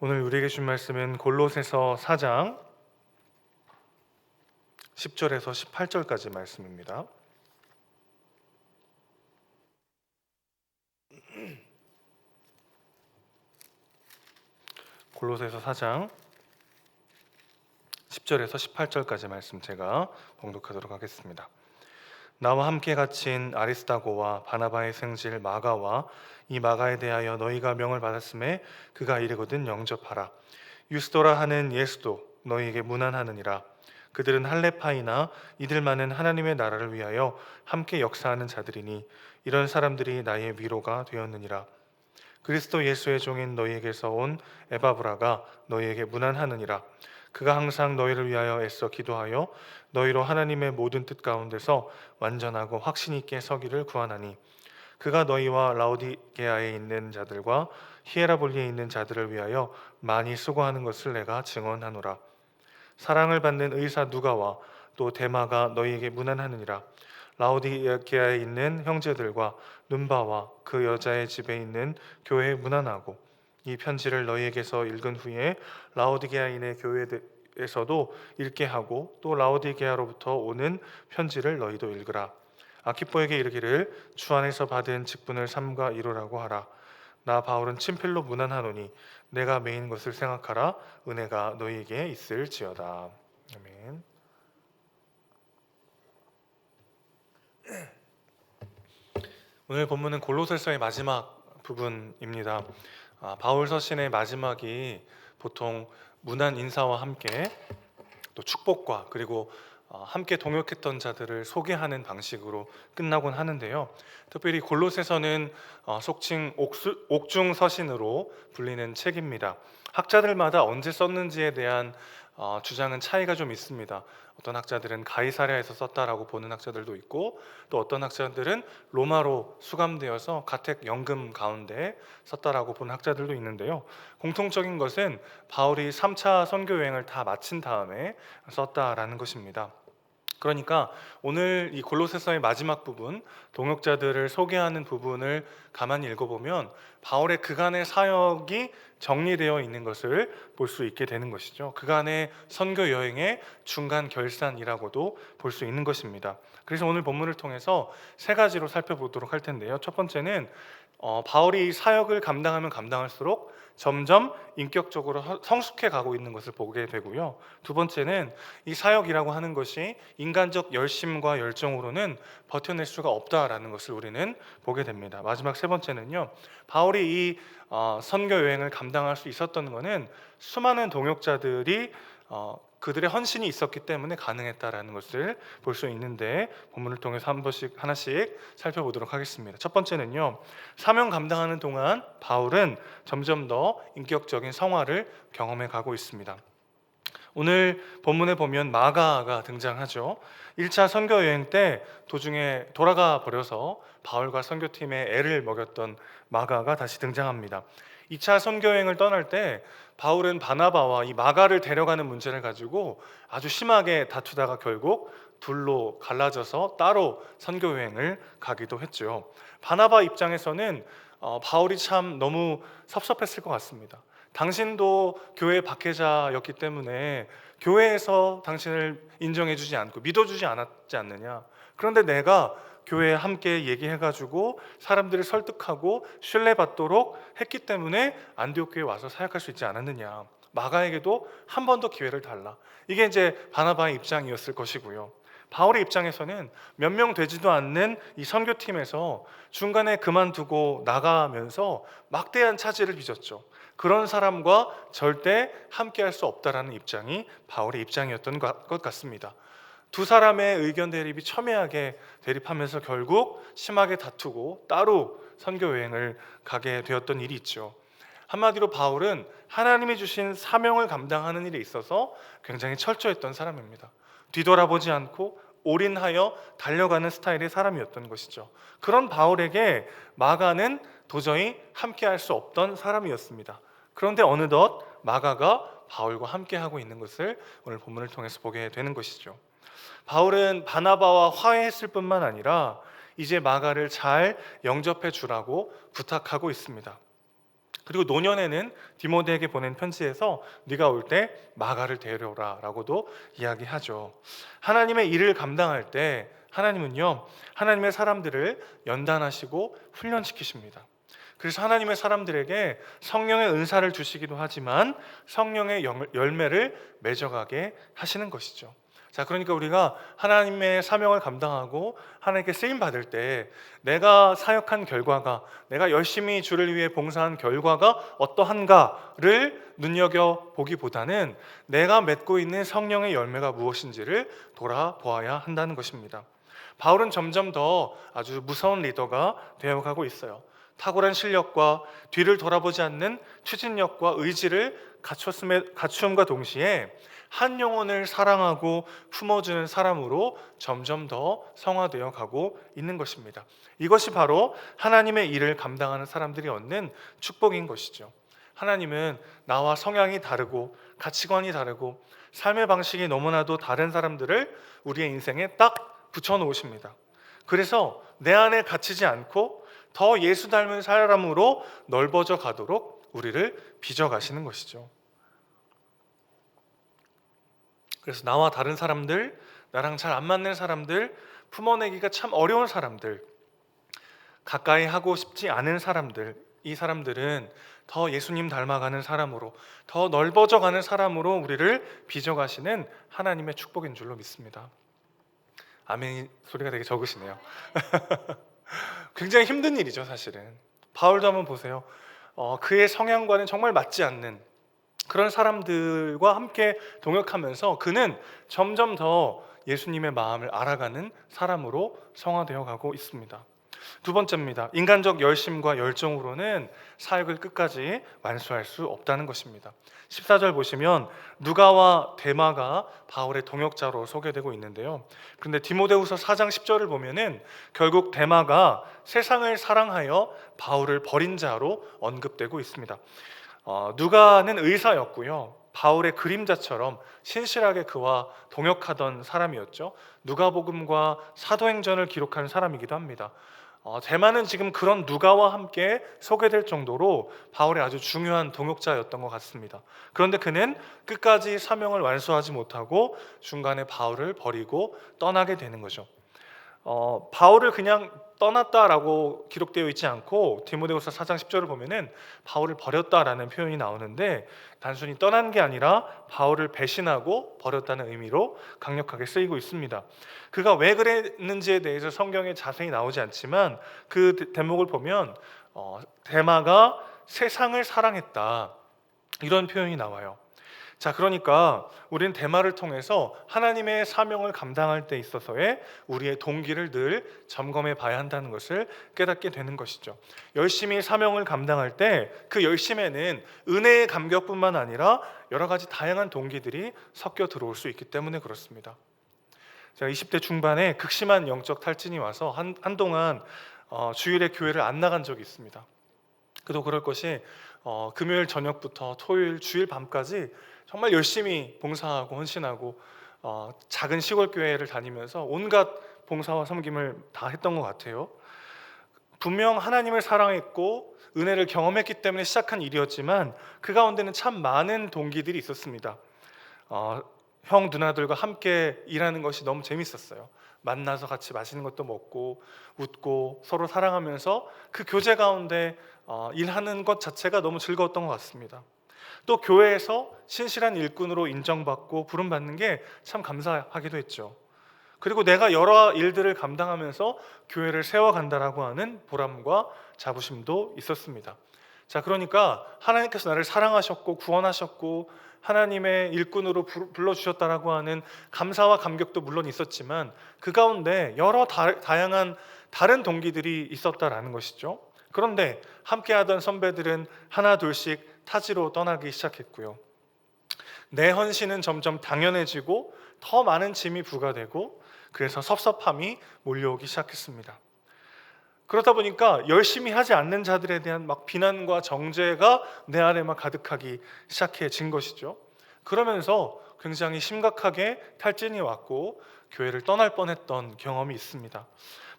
오늘 우리에게 준 말씀은 골로새서 4장 10절에서 18절까지 말씀입니다. 골로새서 4장 10절에서 18절까지 말씀 제가 봉독하도록 하겠습니다. 나와 함께 갇힌 아리스다고와 바나바의 생질 마가와 이 마가에 대하여 너희가 명을 받았음에 그가 이르거든 영접하라. 유스도라 하는 예수도 너희에게 문안하느니라. 그들은 할레파이나 이들만은 하나님의 나라를 위하여 함께 역사하는 자들이니 이런 사람들이 나의 위로가 되었느니라. 그리스도 예수의 종인 너희에게서 온 에바브라가 너희에게 문안하느니라. 그가 항상 너희를 위하여 애써 기도하여 너희로 하나님의 모든 뜻 가운데서 완전하고 확신 있게 서기를 구하나니 그가 너희와 라오디게아에 있는 자들과 히에라볼리에 있는 자들을 위하여 많이 수고하는 것을 내가 증언하노라. 사랑을 받는 의사 누가와 또 데마가 너희에게 문안하느니라. 라오디게아에 있는 형제들과 눈바와 그 여자의 집에 있는 교회에 문안하고 이 편지를 너희에게서 읽은 후에 라오디게아인의 교회에서도 읽게 하고 또 라오디게아로부터 오는 편지를 너희도 읽으라. 아키포에게 이르기를 주 안에서 받은 직분을 삼가 이루라고 하라. 나 바울은 친필로 문안하노니 내가 메인 것을 생각하라. 은혜가 너희에게 있을지어다. 아멘. 오늘 본문은 골로새서의 마지막 부분입니다. 바울 서신의 마지막이 보통 문안 인사와 함께 또 축복과 그리고 함께 동역했던 자들을 소개하는 방식으로 끝나곤 하는데요. 특별히 골로새서는 속칭 옥중 서신으로 불리는 책입니다. 학자들마다 언제 썼는지에 대한 주장은 차이가 좀 있습니다. 어떤 학자들은 가이사랴에서 썼다라고 보는 학자들도 있고 또 어떤 학자들은 로마로 수감되어서 가택 연금 가운데 썼다라고 보는 학자들도 있는데요. 공통적인 것은 바울이 3차 선교 여행을 다 마친 다음에 썼다라는 것입니다. 그러니까 오늘 이 골로새서의 마지막 부분, 동역자들을 소개하는 부분을 가만히 읽어보면 바울의 그간의 사역이 정리되어 있는 것을 볼 수 있게 되는 것이죠. 그간의 선교 여행의 중간 결산이라고도 볼 수 있는 것입니다. 그래서 오늘 본문을 통해서 세 가지로 살펴보도록 할 텐데요. 첫 번째는 바울이 사역을 감당하면 감당할수록 점점 인격적으로 성숙해 가고 있는 것을 보게 되고요. 두 번째는 이 사역이라고 하는 것이 인간적 열심과 열정으로는 버텨낼 수가 없다라는 것을 우리는 보게 됩니다. 마지막 세 번째는요, 바울이 이 선교 여행을 감당할 수 있었던 것은 수많은 동역자들이 그들의 헌신이 있었기 때문에 가능했다라는 것을 볼 수 있는데 본문을 통해서 하나씩 살펴보도록 하겠습니다. 첫 번째는요, 사명 감당하는 동안 바울은 점점 더 인격적인 성화를 경험해 가고 있습니다. 오늘 본문에 보면 마가가 등장하죠. 1차 선교 여행 때 도중에 돌아가 버려서 바울과 선교팀에 애를 먹였던 마가가 다시 등장합니다. 2차 선교 여행을 떠날 때 바울은 바나바와 이 마가를 데려가는 문제를 가지고 아주 심하게 다투다가 결국 둘로 갈라져서 따로 선교 여행을 가기도 했죠. 바나바 입장에서는 바울이 참 너무 섭섭했을 것 같습니다. 당신도 교회 박해자였기 때문에 교회에서 당신을 인정해주지 않고 믿어주지 않았지 않느냐. 그런데 내가 교회에 함께 얘기해가지고 사람들을 설득하고 신뢰받도록 했기 때문에 안디옥 교회에 와서 사역할 수 있지 않았느냐. 마가에게도 한 번 더 기회를 달라. 이게 이제 바나바의 입장이었을 것이고요. 바울의 입장에서는 몇 명 되지도 않는 이 선교팀에서 중간에 그만두고 나가면서 막대한 차질을 빚었죠. 그런 사람과 절대 함께할 수 없다라는 입장이 바울의 입장이었던 것 같습니다. 두 사람의 의견 대립이 첨예하게 대립하면서 결국 심하게 다투고 따로 선교 여행을 가게 되었던 일이 있죠. 한마디로 바울은 하나님이 주신 사명을 감당하는 일에 있어서 굉장히 철저했던 사람입니다. 뒤돌아보지 않고 올인하여 달려가는 스타일의 사람이었던 것이죠. 그런 바울에게 마가는 도저히 함께할 수 없던 사람이었습니다. 그런데 어느덧 마가가 바울과 함께하고 있는 것을 오늘 본문을 통해서 보게 되는 것이죠. 바울은 바나바와 화해했을 뿐만 아니라 이제 마가를 잘 영접해 주라고 부탁하고 있습니다. 그리고 노년에는 디모데에게 보낸 편지에서 네가 올 때 마가를 데려오라 라고도 이야기하죠. 하나님의 일을 감당할 때 하나님은요, 하나님의 사람들을 연단하시고 훈련시키십니다. 그래서 하나님의 사람들에게 성령의 은사를 주시기도 하지만 성령의 열매를 맺어가게 하시는 것이죠. 자, 그러니까 우리가 하나님의 사명을 감당하고 하나님께 쓰임 받을 때 내가 사역한 결과가, 내가 열심히 주를 위해 봉사한 결과가 어떠한가를 눈여겨보기보다는 내가 맺고 있는 성령의 열매가 무엇인지를 돌아보아야 한다는 것입니다. 바울은 점점 더 아주 무서운 리더가 되어가고 있어요. 탁월한 실력과 뒤를 돌아보지 않는 추진력과 의지를 갖추음과 동시에 한 영혼을 사랑하고 품어주는 사람으로 점점 더 성화되어 가고 있는 것입니다. 이것이 바로 하나님의 일을 감당하는 사람들이 얻는 축복인 것이죠. 하나님은 나와 성향이 다르고 가치관이 다르고 삶의 방식이 너무나도 다른 사람들을 우리의 인생에 딱 붙여놓으십니다. 그래서 내 안에 갇히지 않고 더 예수 닮은 사람으로 넓어져 가도록 우리를 빚어가시는 것이죠. 그래서 나와 다른 사람들, 나랑 잘 안 맞는 사람들, 품어내기가 참 어려운 사람들, 가까이 하고 싶지 않은 사람들, 이 사람들은 더 예수님 닮아가는 사람으로, 더 넓어져 가는 사람으로 우리를 빚어가시는 하나님의 축복인 줄로 믿습니다. 아멘 소리가 되게 적으시네요. 굉장히 힘든 일이죠, 사실은. 바울도 한번 보세요. 그의 성향과는 정말 맞지 않는 그런 사람들과 함께 동역하면서 그는 점점 더 예수님의 마음을 알아가는 사람으로 성화되어 가고 있습니다. 두 번째입니다. 인간적 열심과 열정으로는 사역을 끝까지 완수할 수 없다는 것입니다. 14절 보시면 누가와 데마가 바울의 동역자로 소개되고 있는데요. 그런데 디모데후서 4장 10절을 보면은 결국 데마가 세상을 사랑하여 바울을 버린 자로 언급되고 있습니다. 누가는 의사였고요. 바울의 그림자처럼 신실하게 그와 동역하던 사람이었죠. 누가복음과 사도행전을 기록한 사람이기도 합니다. 데마는 지금 그런 누가와 함께 소개될 정도로 바울의 아주 중요한 동역자였던 것 같습니다. 그런데 그는 끝까지 사명을 완수하지 못하고 중간에 바울을 버리고 떠나게 되는 거죠. 바울을 그냥 떠났다라고 기록되어 있지 않고 디모데후서 4장 10절을 보면은 바울을 버렸다라는 표현이 나오는데 단순히 떠난 게 아니라 바울을 배신하고 버렸다는 의미로 강력하게 쓰이고 있습니다. 그가 왜 그랬는지에 대해서 성경에 자세히 나오지 않지만 그 대목을 보면 데마가 세상을 사랑했다 이런 표현이 나와요. 자, 그러니까 우리는 데마를 통해서 하나님의 사명을 감당할 때 있어서의 우리의 동기를 늘 점검해 봐야 한다는 것을 깨닫게 되는 것이죠. 열심히 사명을 감당할 때 그 열심에는 은혜의 감격뿐만 아니라 여러 가지 다양한 동기들이 섞여 들어올 수 있기 때문에 그렇습니다. 제가 20대 중반에 극심한 영적 탈진이 와서 한동안 주일에 교회를 안 나간 적이 있습니다. 그도 그럴 것이 금요일 저녁부터 토요일 주일 밤까지 정말 열심히 봉사하고 헌신하고 작은 시골 교회를 다니면서 온갖 봉사와 섬김을 다 했던 것 같아요. 분명 하나님을 사랑했고 은혜를 경험했기 때문에 시작한 일이었지만 그 가운데는 참 많은 동기들이 있었습니다. 형 누나들과 함께 일하는 것이 너무 재밌었어요. 만나서 같이 맛있는 것도 먹고 웃고 서로 사랑하면서 그 교제 가운데 일하는 것 자체가 너무 즐거웠던 것 같습니다. 또 교회에서 신실한 일꾼으로 인정받고 부름받는 게 참 감사하기도 했죠. 그리고 내가 여러 일들을 감당하면서 교회를 세워간다라고 하는 보람과 자부심도 있었습니다. 자, 그러니까 하나님께서 나를 사랑하셨고 구원하셨고 하나님의 일꾼으로 불러주셨다라고 하는 감사와 감격도 물론 있었지만 그 가운데 여러 다양한 다른 동기들이 있었다라는 것이죠. 그런데 함께하던 선배들은 하나 둘씩 타지로 떠나기 시작했고요. 내 헌신은 점점 당연해지고 더 많은 짐이 부과되고 그래서 섭섭함이 몰려오기 시작했습니다. 그러다 보니까 열심히 하지 않는 자들에 대한 막 비난과 정죄가 내 안에 막 가득하기 시작해진 것이죠. 그러면서 굉장히 심각하게 탈진이 왔고 교회를 떠날 뻔했던 경험이 있습니다.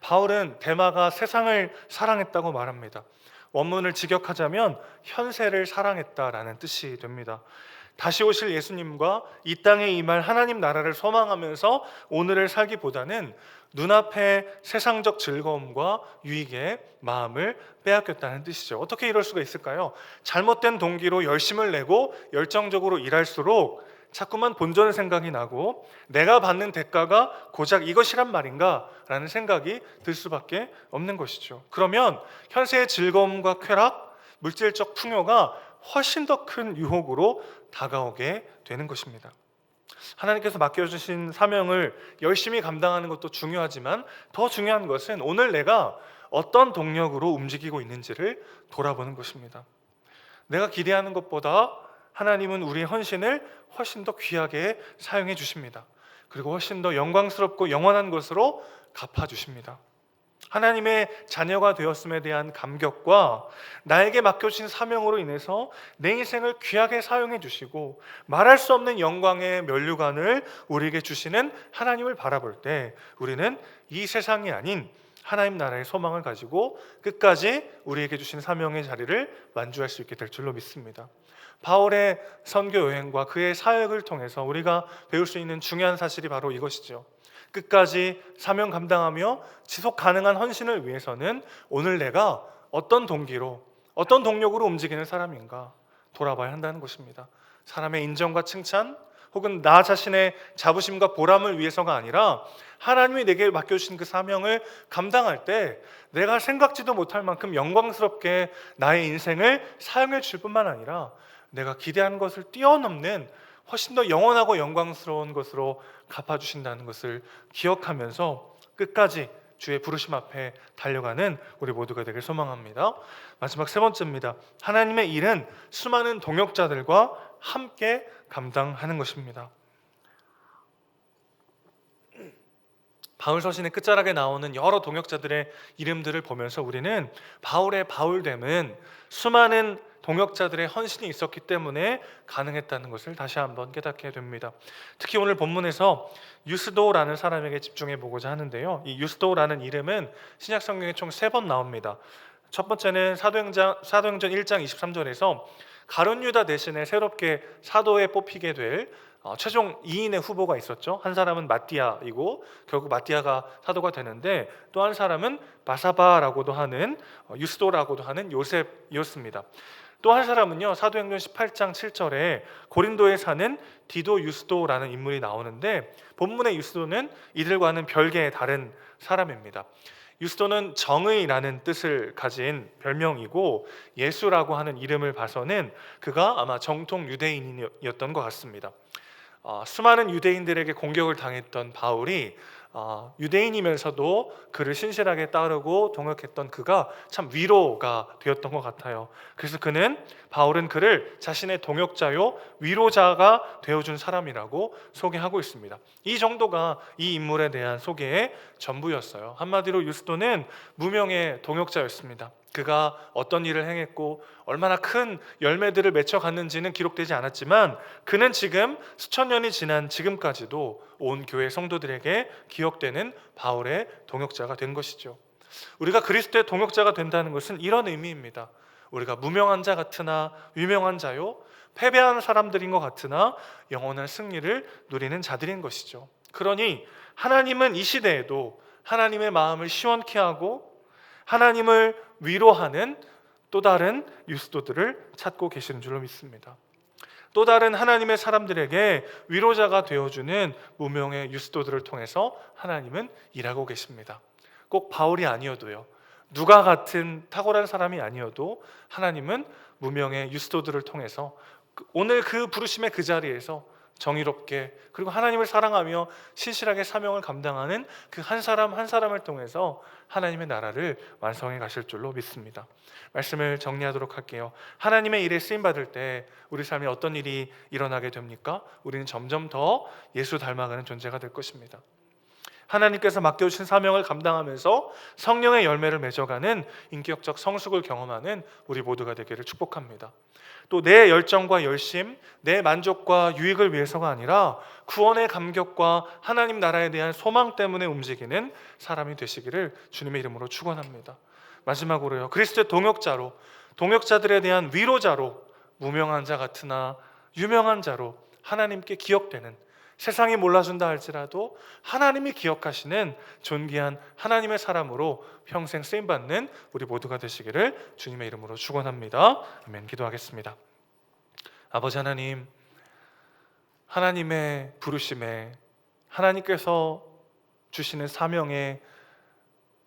바울은 데마가 세상을 사랑했다고 말합니다. 원문을 직역하자면 현세를 사랑했다라는 뜻이 됩니다. 다시 오실 예수님과 이 땅에 임할 하나님 나라를 소망하면서 오늘을 살기보다는 눈앞의 세상적 즐거움과 유익에 마음을 빼앗겼다는 뜻이죠. 어떻게 이럴 수가 있을까요? 잘못된 동기로 열심을 내고 열정적으로 일할수록 자꾸만 본전의 생각이 나고 내가 받는 대가가 고작 이것이란 말인가 라는 생각이 들 수밖에 없는 것이죠. 그러면 현세의 즐거움과 쾌락, 물질적 풍요가 훨씬 더 큰 유혹으로 다가오게 되는 것입니다. 하나님께서 맡겨주신 사명을 열심히 감당하는 것도 중요하지만 더 중요한 것은 오늘 내가 어떤 동력으로 움직이고 있는지를 돌아보는 것입니다. 내가 기대하는 것보다 하나님은 우리의 헌신을 훨씬 더 귀하게 사용해 주십니다. 그리고 훨씬 더 영광스럽고 영원한 것으로 갚아주십니다. 하나님의 자녀가 되었음에 대한 감격과 나에게 맡겨주신 사명으로 인해서 내 인생을 귀하게 사용해 주시고 말할 수 없는 영광의 면류관을 우리에게 주시는 하나님을 바라볼 때 우리는 이 세상이 아닌 하나님 나라의 소망을 가지고 끝까지 우리에게 주신 사명의 자리를 완주할 수 있게 될 줄로 믿습니다. 바울의 선교 여행과 그의 사역을 통해서 우리가 배울 수 있는 중요한 사실이 바로 이것이죠. 끝까지 사명 감당하며 지속 가능한 헌신을 위해서는 오늘 내가 어떤 동기로, 어떤 동력으로 움직이는 사람인가 돌아봐야 한다는 것입니다. 사람의 인정과 칭찬 혹은 나 자신의 자부심과 보람을 위해서가 아니라 하나님이 내게 맡겨주신 그 사명을 감당할 때 내가 생각지도 못할 만큼 영광스럽게 나의 인생을 사용해 줄 뿐만 아니라 내가 기대하는 것을 뛰어넘는 훨씬 더 영원하고 영광스러운 것으로 갚아주신다는 것을 기억하면서 끝까지 주의 부르심 앞에 달려가는 우리 모두가 되길 소망합니다. 마지막 세 번째입니다. 하나님의 일은 수많은 동역자들과 함께 감당하는 것입니다. 바울 서신의 끝자락에 나오는 여러 동역자들의 이름들을 보면서 우리는 바울의 바울됨은 수많은 동역자들의 헌신이 있었기 때문에 가능했다는 것을 다시 한번 깨닫게 됩니다. 특히 오늘 본문에서 유스도라는 사람에게 집중해 보고자 하는데요. 이 유스도라는 이름은 신약 성경에 총 3번 나옵니다. 첫 번째는 사도행전 1장 23절에서 가룟 유다 대신에 새롭게 사도에 뽑히게 될 최종 2인의 후보가 있었죠. 한 사람은 마띠아이고 결국 마띠아가 사도가 되는데 또 한 사람은 바사바라고도 하는 유스도라고도 하는 요셉이었습니다. 또 한 사람은요, 사도행전 18장 7절에 고린도에 사는 디도 유스도라는 인물이 나오는데 본문의 유스도는 이들과는 별개의 다른 사람입니다. 유스도는 정의라는 뜻을 가진 별명이고 예수라고 하는 이름을 봐서는 그가 아마 정통 유대인이었던 것 같습니다. 수많은 유대인들에게 공격을 당했던 바울이 유대인이면서도 그를 신실하게 따르고 동역했던 그가 참 위로가 되었던 것 같아요. 그래서 바울은 그를 자신의 동역자요 위로자가 되어준 사람이라고 소개하고 있습니다. 이 정도가 이 인물에 대한 소개의 전부였어요. 한마디로 유스도는 무명의 동역자였습니다. 그가 어떤 일을 행했고 얼마나 큰 열매들을 맺혀갔는지는 기록되지 않았지만 그는 지금 수천 년이 지난 지금까지도 온 교회 성도들에게 기억되는 바울의 동역자가 된 것이죠. 우리가 그리스도의 동역자가 된다는 것은 이런 의미입니다. 우리가 무명한 자 같으나 유명한 자요 패배한 사람들인 것 같으나 영원한 승리를 누리는 자들인 것이죠. 그러니 하나님은 이 시대에도 하나님의 마음을 시원케 하고 하나님을 위로하는 또 다른 유스도들을 찾고 계시는 줄로 믿습니다. 또 다른 하나님의 사람들에게 위로자가 되어주는 무명의 유스도들을 통해서 하나님은 일하고 계십니다. 꼭 바울이 아니어도요, 누가 같은 탁월한 사람이 아니어도 하나님은 무명의 유스도들을 통해서 오늘 그 부르심의 그 자리에서 정의롭게 그리고 하나님을 사랑하며 신실하게 사명을 감당하는 그 한 사람 한 사람을 통해서 하나님의 나라를 완성해 가실 줄로 믿습니다. 말씀을 정리하도록 할게요. 하나님의 일에 쓰임받을 때 우리 삶에 어떤 일이 일어나게 됩니까? 우리는 점점 더 예수 닮아가는 존재가 될 것입니다. 하나님께서 맡겨주신 사명을 감당하면서 성령의 열매를 맺어가는 인격적 성숙을 경험하는 우리 모두가 되기를 축복합니다. 또 내 열정과 열심, 내 만족과 유익을 위해서가 아니라 구원의 감격과 하나님 나라에 대한 소망 때문에 움직이는 사람이 되시기를 주님의 이름으로 축원합니다. 마지막으로요, 그리스도의 동역자로, 동역자들에 대한 위로자로, 무명한 자 같으나 유명한 자로 하나님께 기억되는, 세상이 몰라준다 할지라도 하나님이 기억하시는 존귀한 하나님의 사람으로 평생 쓰임받는 우리 모두가 되시기를 주님의 이름으로 축원합니다. 아멘. 기도하겠습니다. 아버지 하나님, 하나님의 부르심에, 하나님께서 주시는 사명에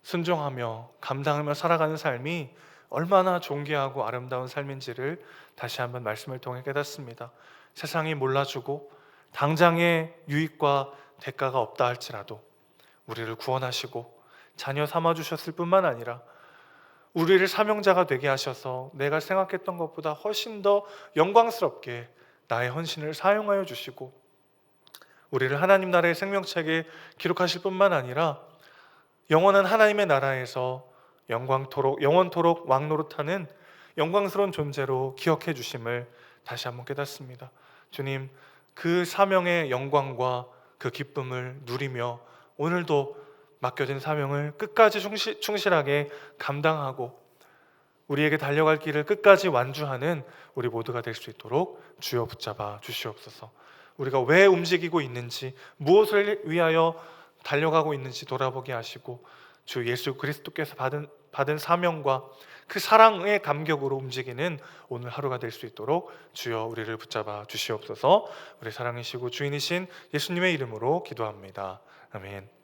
순종하며 감당하며 살아가는 삶이 얼마나 존귀하고 아름다운 삶인지를 다시 한번 말씀을 통해 깨닫습니다. 세상이 몰라주고 당장의 유익과 대가가 없다 할지라도 우리를 구원하시고 자녀 삼아주셨을 뿐만 아니라 우리를 사명자가 되게 하셔서 내가 생각했던 것보다 훨씬 더 영광스럽게 나의 헌신을 사용하여 주시고 우리를 하나님 나라의 생명책에 기록하실 뿐만 아니라 영원한 하나님의 나라에서 영원토록 왕노릇하는 영광스러운 존재로 기억해 주심을 다시 한번 깨닫습니다. 주님, 그 사명의 영광과 그 기쁨을 누리며 오늘도 맡겨진 사명을 끝까지 충실하게 감당하고 우리에게 달려갈 길을 끝까지 완주하는 우리 모두가 될 수 있도록 주여 붙잡아 주시옵소서. 우리가 왜 움직이고 있는지, 무엇을 위하여 달려가고 있는지 돌아보게 하시고 주 예수 그리스도께서 받은 사명과 그 사랑의 감격으로 움직이는 오늘 하루가 될 수 있도록 주여 우리를 붙잡아 주시옵소서. 우리 사랑이시고 주인이신 예수님의 이름으로 기도합니다. 아멘.